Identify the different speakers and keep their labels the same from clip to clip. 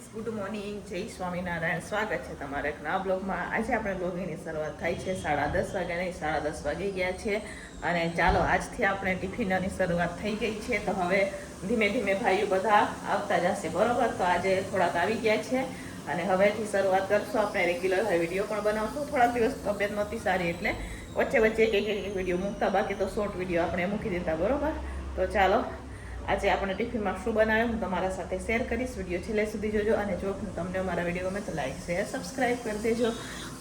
Speaker 1: Friends, good morning, જય સ્વામિનારાયણ. સ્વાગત છે તમારા એક નવા બ્લોગમાં. આજે આપણે બ્લોગિંગની શરૂઆત થાય છે 10:30 વાગ્યા નહીં, 10:30 વાગી ગયા છે. અને ચાલો આજથી આપણે ટિફિનની શરૂઆત થઈ ગઈ છે. તો હવે ધીમે ધીમે ભાઈઓ બધા આવતા જશે, બરોબર. તો આજે થોડાક આવી ગયા છે અને હવેથી શરૂઆત કરશું. આપણે રેગ્યુલર વિડીયો પણ બનાવશું. થોડાક દિવસ તબિયત નહોતી સારી એટલે વચ્ચે વચ્ચે એક વિડીયો મૂકતા, બાકી તો શોર્ટ વિડીયો આપણે મૂકી દેતા, બરોબર. તો ચાલો આજે આપણે ટિફિનમાં શું બનાવ્યું હું તમારા સાથે શેર કરીશ. વિડીયો છેલ્લે સુધી જોજો અને જો તમને અમારા વિડીયો ગમે તો લાઈક શેર સબસ્ક્રાઈબ કરી દેજો.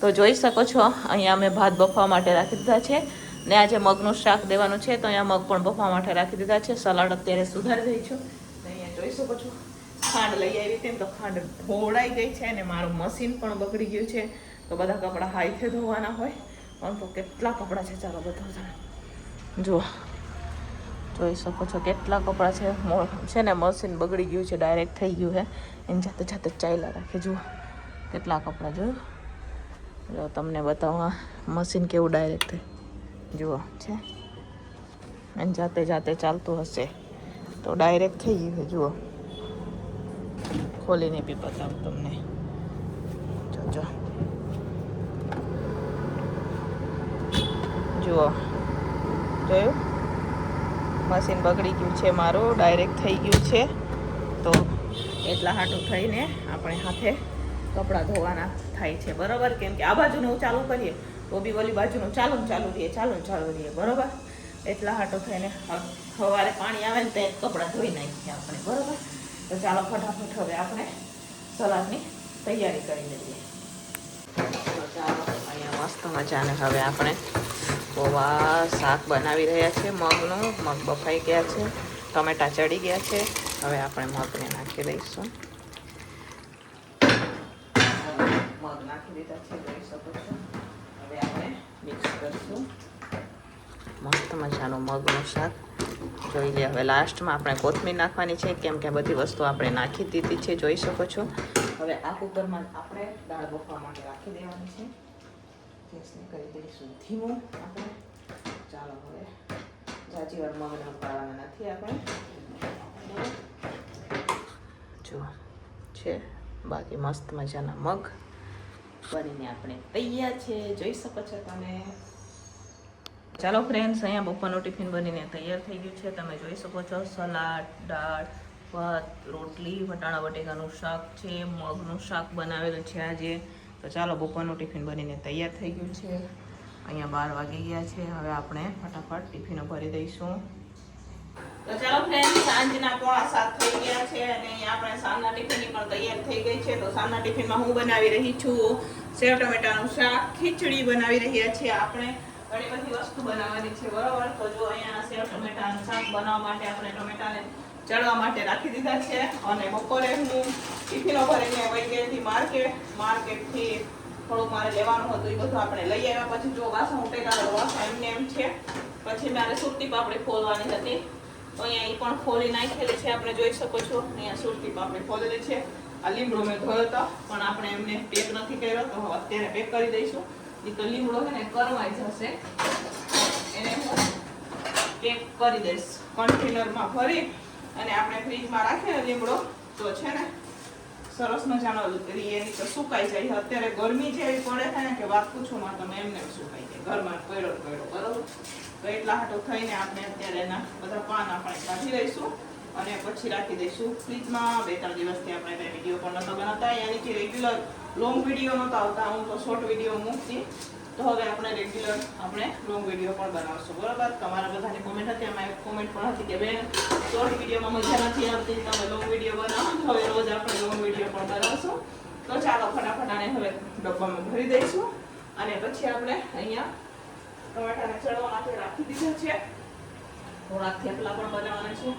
Speaker 1: તો જોઈ શકો છો અહીંયા અમે ભાત બફવા માટે રાખી દીધા છે ને આજે મગનું શાક દેવાનું છે તો અહીંયા મગ પણ બફવા માટે રાખી દીધા છે. સલાડ અત્યારે સુધારી દઈ છું. અહીંયા જોઈ શકો છો ખાંડ લઈ આવી તેમ તો ખાંડ ઢોળાઈ ગઈ છે અને મારું મશીન પણ બગડી ગયું છે. તો બધા કપડાં હાથે ધોવાના હોય પણ તો કેટલા કપડાં છે ચાલો બધા જુઓ. જોઈ શકો છો કેટલા કપડાં છે ને મશીન બગડી ગયું છે, ડાયરેક્ટ થઈ ગયું છે. એની જાતે જાતે ચાલ્યા રાખે. જુઓ કેટલા કપડાં જોયું. જો તમને બતાવવા મશીન કેવું ડાયરેક્ટ થાય. જુઓ છે એની જાતે જાતે ચાલતું હશે તો ડાયરેક્ટ થઈ ગયું છે. જુઓ ખોલીને બી બતાવું તમને. જો જુઓ જોયું મશીન બગડી ગયું છે મારું, ડાયરેક્ટ થઈ ગયું છે. તો એટલા હાટું થઈને આપણે હાથે કપડાં ધોવાના થાય છે, બરાબર. કેમ કે આ બાજુનું ચાલુ કરીએ તો બી ઓલી બાજુનું ચાલુ રહીએ, બરાબર. એટલા હાટું થઈને સવારે પાણી આવે ને તો કપડાં ધોઈ નાખીએ આપણે, બરાબર. તો ચાલો ફટાફટ હવે આપણે સલાડની તૈયારી કરી લઈએ. તો ચાલો અહીંયા મસ્ત મજાને હવે આપણે પૌવા શાક બનાવી રહ્યા છે. મગનું મગ બફાઈ ગયા છે, ટમેટા ચડી ગયા છે. હવે આપણે મગને નાખી દઈશું. મગ નાખી દીધા છે, જોઈ શકો છો. હવે આપણે મિક્સ કરીશું મસ્ત મજાનું મગનું શાક. જોઈ લે હવે લાસ્ટમાં આપણે કોથમીર નાખવાની છે કેમ કે બધી વસ્તુ આપણે નાખી દીધી છે, જોઈ શકો છો. હવે આ કુકરમાં આપણે દાળ બફવા માટે રાખી દેવાની છે. ગેસને કરી દઈશું ધીમું આપણે. ચાલો હવે જાજી વાર મગને ઉકાળવાના નથી આપણે. જો છે બાકી મસ્ત મજાના મગ બનીને આપણે તૈયાર છે, જોઈ શકો છો તમે. ચાલો ફ્રેન્ડ્સ, અહીંયા બપોરનું ટિફિન બનીને તૈયાર થઈ ગયું છે. તમે જોઈ શકો છો સલાડ, દાળ, ભાત, રોટલી, વટાણા બટેકાનું શાક છે, મગનું શાક બનાવેલું છે આજે. તો ચાલો બપોરનું ટિફિન બનીને તૈયાર થઈ ગયું છે. અહીંયા 12 વાગી ગયા છે. હવે આપણે ફટાફટ ટિફિનો ભરી દઈશું. તો ચાલો ફ્રેન્ડ, સાંજના 6:45 થઈ ગયા છે અને અહીંયા આપણે સાંજના ટિફિનની પણ તૈયાર થઈ ગઈ છે. તો સાંજના ટિફિનમાં હું બનાવી રહી છું સેવ ટમેટાનું શાક, ખીચડી બનાવી રહ્યા છીએ આપણે. ઘણી બધી વસ્તુ બનાવવાની છે, બરાબર. તો જો અહીંયા સેવ ટમેટાનું શાક બનાવવા માટે આપણે ટમેટાને ચડવા માટે રાખી દીધા છે. અને બપોરે હું ટિફિનો ભરીને વહી ગઈ હતી માર્કેટથી થોડુંક મારે લેવાનું હતું, એ બધું આપણે લઈ આવ્યા. પછી જો વાસણ ઉટેલા વાસણ એમ છે. પછી મારે સુરતી પાપડી ખોલવાની હતી તો અહીંયા એ પણ ખોલી નાખેલી છે, આપણે જોઈ શકો છો. અહીંયા સુરતી પાપડી ખોલેલી છે. આ લીમડો મેં ધોયો હતો પણ આપણે એમને પેક નથી કર્યો તો અત્યારે પેક કરી દઈશું. એ તો લીમડો છે ને કરવાઈ જશે, એને હું પેક કરી દઈશ કન્ટેનરમાં ભરી અને આપણે ફ્રીજમાં રાખીએ ને લીમડો તો છે ને સરસ મજાનો એની તો સુકાઈ જાય. અત્યારે ગરમી જેવી પડે છે ને કે વાત પૂછો માં, તમે એમને સુકાઈ જાય ઘરમાં પડ્યો, બરોબર. તો એટલા હાટું થઈને આપણે અત્યારે એના બધા પાન આપણે કાઢી લઈશું અને પછી રાખી દઈશું ફ્રીજમાં. 2-3 દિવસથી આપણે કંઈ વિડીયો પણ નહોતા બનાવતા, યાની રેગ્યુલર લોંગ વિડીયો નહોતા આવતા. હું તો શોર્ટ વિડીયો મૂકતી, તો હવે આપણે રેગ્યુલર આપણે લોંગ વિડીયો પણ બનાવશું, બરાબર. તમારા બધાની કોમેન્ટ હતી, એમાં એક કોમેન્ટ પણ હતી કે બેન શોર્ટ વિડીયોમાં મજા નથી આવતી, તમે લોંગ વિડીયો બનાવો. હવે રોજ આપણે લોંગ વિડીયો પણ બનાવશું. તો ચાલો ફટાફટ આને હવે ડબ્બામાં ભરી દઈશું અને પછી આપણે અહીંયા ટમેટાને ચડવા માટે રાખી દીધા છે. થોડાક થેપલા પણ બનાવવાના છે,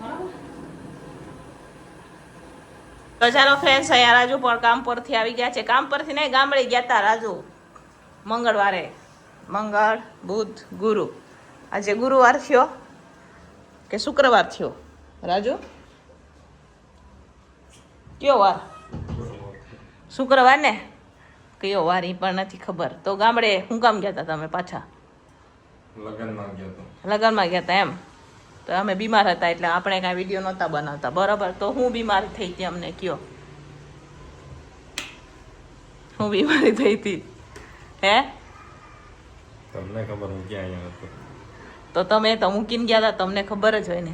Speaker 1: બરાબર. તો ચાલો ફ્રેન્ડ્સ, અહીંયા રાજુ પણ કામ પરથી આવી ગયા છે. કામ પરથી નહીં, ગામડે ગયા હતા રાજુ મંગળવારે. મંગળ, બુધ, ગુરુ. આજે ગુરુવાર થયો કે શુક્રવાર થયો રાજુ? કયો વાર? શુક્રવાર ને? કયો વાર એ પણ નથી ખબર. તો ગામડે શું કામ ગયા હતા તમે પાછા? લગ્નમાં ગયા હતા એમ. તો અમે બીમાર હતા એટલે આપણે કાંઈ વિડીયો નહોતા બનાવતા, બરાબર. તો હું બીમાર થઈ હતી, અમને કયો હું બીમારી થઈ હતી હે
Speaker 2: તમને ખબર હું ક્યાં અહીંયા હતો
Speaker 1: તો તમે તો મૂકીને ગયા હતા તમને ખબર જ હોય ને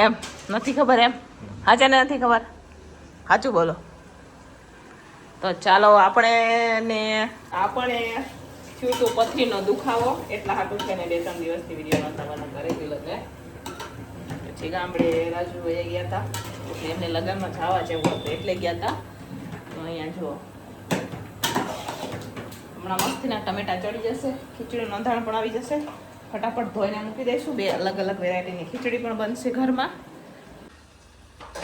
Speaker 1: એમ નથી ખબર એમ હાચે ને નથી ખબર સાચું બોલો તો ચાલો આપણે થયું તું પથરીનો દુખાવો એટલા હાટું છે ને 2-3 દિવસથી વિડીયો નહોતા કરી દીધો એટલે પછી ગામડે રાજુ વયા ગયા હતા એટલે એમને લગ્નમાં જવા જેવું હતું એટલે ગયા હતા તો અહીંયા જુઓ હમણાં મસ્તીના ટમેટા ચડી જશે ખીચડીનું નોંધાણ પણ આવી જશે ફટાફટ ધોઈને મૂકી દઈશું 2 અલગ અલગ વેરાયટીની ખીચડી પણ બનશે ઘરમાં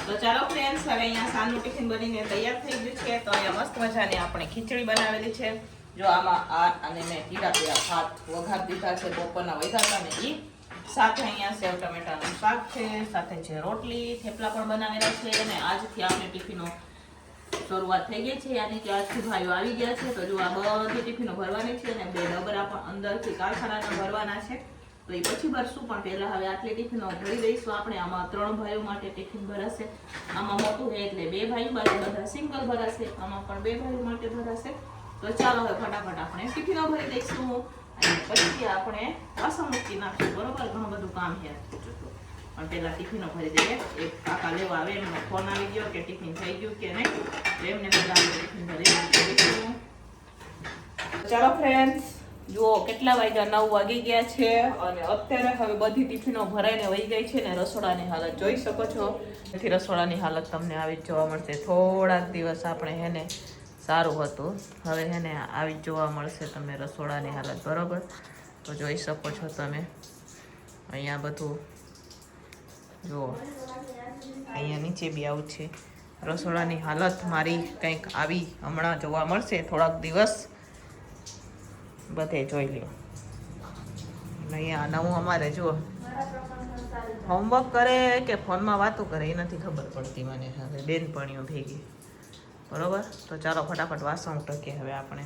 Speaker 1: તો ચાલો ફ્રેન્ડ્સ હવે અહીંયા સાંજનું ટિફિન બનીને તૈયાર થઈ ગયું છે તો અહીંયા મસ્ત મજાની આપણે ખીચડી બનાવેલી છે જો આમાં અને મેં કીડા પીડા ભાત વઘાર દીધા છે બપોરના વઘારતા ને એ સાથે અહીંયા સેવ ટમેટાનું શાક છે સાથે છે રોટલી થેપલા પણ બનાવેલા છે અને આજથી આપણે ટિફિનો શરૂઆત થઈ ગઈ છે યાની કે આજથી ભાઈઓ આવી ગયા છે તો જો આ બધી ટિફિનો ભરવાની છે અને 2 ડબરા પણ અંદરથી કારખાનાના ભરવાના છે તો એ પછી ભરશું પણ પહેલા હવે આટલી ટિફિનો ભરી દઈશું આપણે આમાં 3 ભાઈઓ માટે ટિફિન ભરાશે આમાં મોટું છે એટલે 2 ભાઈઓ માટે બધા સિંગલ ભરાશે આમાં પણ 2 ભાઈઓ માટે ભરાશે તો ચાલો હવે ફટાફટ આપણે ટિફિનો ભરી દઈશું અને પછી આપણે વાસણ મૂકી નાખશું બરોબર ઘણું બધું કામ છે પણ પહેલા ટિફિનો ભરી દઈએ એક કાકા લેવા આવે એમનો ફોન આવી ગયો કે ટિફિન થઈ ગયું કે નહીં તો એમને પહેલા ટિફિન ભરી દઈશું ચાલો ફ્રેન્ડ્સ જુઓ કેટલા વાગ્યા 9 વાગી ગયા છે અને અત્યારે હવે બધી ટિફિનો ભરાઈને વહી ગઈ છે ને રસોડાની હાલત જોઈ શકો છો તેથી રસોડાની હાલત તમને આવી જ જોવા મળશે થોડાક દિવસ આપણે હેને સારું હતું હવે હેને આવી જ જોવા મળશે તમને રસોડાની હાલત બરોબર તો જોઈ શકો છો તમે અહીંયા બધું જુઓ અહીંયા નીચે બી આવું છે રસોડાની હાલત મારી કંઈક આવી હમણાં જોવા મળશે થોડાક દિવસ બધે જોઈ લ્યો અહીંયા નવું અમારે જુઓ હોમવર્ક કરે કે ફોનમાં વાતો કરે એ નથી ખબર પડતી મને હવે બેનપણીઓ ભેગી બરોબર તો ચાલો ફટાફટ વાસણ ટકે હવે આપણે